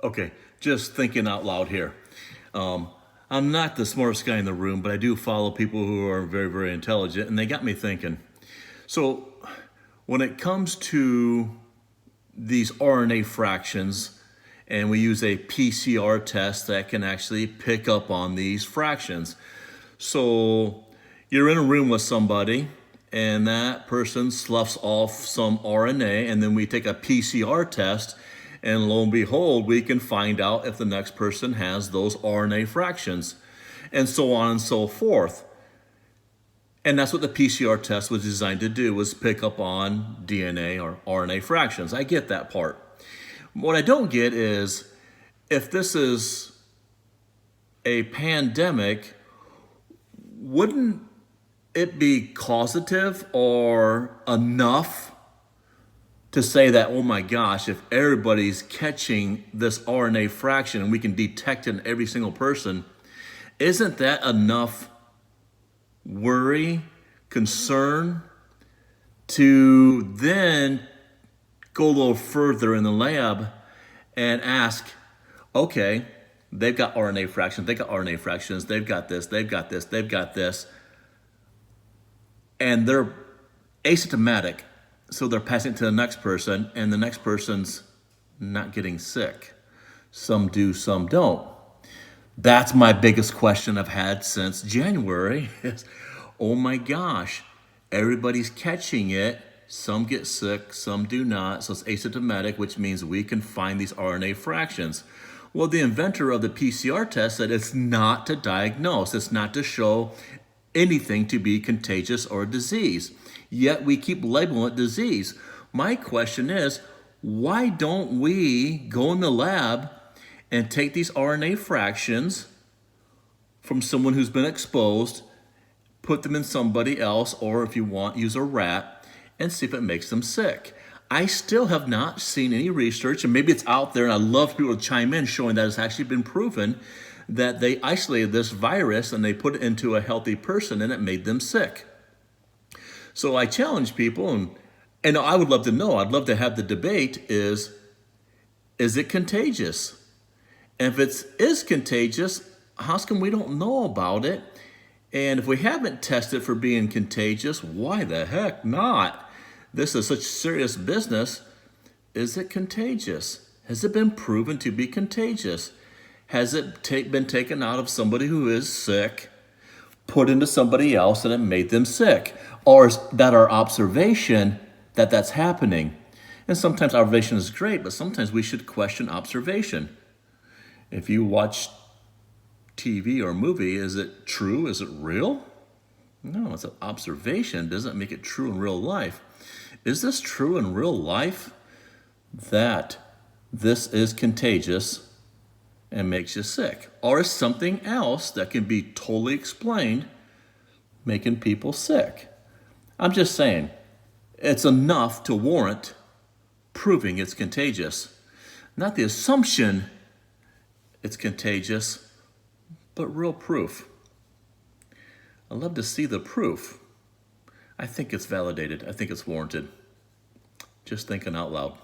Okay, just thinking out loud here. Um, I'm not the smartest guy in the room, but I do follow people who are very, very intelligent, and they got me thinking. So, when it comes to these RNA fractions, and we use a PCR test that can actually pick up on these fractions. So, you're in a room with somebody, and that person sloughs off some RNA, and then we take a PCR test, and lo and behold, we can find out if the next person has those RNA fractions, and so on and so forth. And that's what the PCR test was designed to do, was pick up on DNA or RNA fractions. I get that part. What I don't get is, if this is a pandemic, wouldn't it be causative or enough to say that, oh my gosh, if everybody's catching this RNA fraction and we can detect it in every single person, isn't that enough worry, concern to then go a little further in the lab and ask, okay, they've got RNA fractions, they've got RNA fractions, they've got this, they've got this, they've got this, and they're asymptomatic. So they're passing it to the next person, and the next person's not getting sick. Some do, some don't. That's my biggest question I've had since January is, oh my gosh, everybody's catching it. Some get sick, some do not. So it's asymptomatic, which means we can find these RNA fractions. Well, the inventor of the PCR test said it's not to diagnose. It's not to show anything to be contagious or disease. Yet we keep labeling it disease. My question is, why don't we go in the lab and take these RNA fractions from someone who's been exposed, put them in somebody else, or if you want, use a rat, and see if it makes them sick? I still have not seen any research, and maybe it's out there, and I love people to chime in showing that it's actually been proven that they isolated this virus and they put it into a healthy person and it made them sick. So I challenge people, and I would love to know, I'd love to have the debate, is it contagious? And if it is contagious, how come we don't know about it? And if we haven't tested for being contagious, why the heck not? This is such serious business. Is it contagious? Has it been proven to be contagious? Has it been taken out of somebody who is sick, put into somebody else, and it made them sick? Or is that our observation that that's happening? And sometimes observation is great, but sometimes we should question observation. If you watch TV or a movie, is it true? Is it real? No, it's an observation. Doesn't make it true in real life. Is this true in real life, that this is contagious and makes you sick? Or is something else that can be totally explained making people sick? I'm just saying, it's enough to warrant proving it's contagious. Not the assumption it's contagious, but real proof. I'd love to see the proof. I think it's validated. I think it's warranted. Just thinking out loud.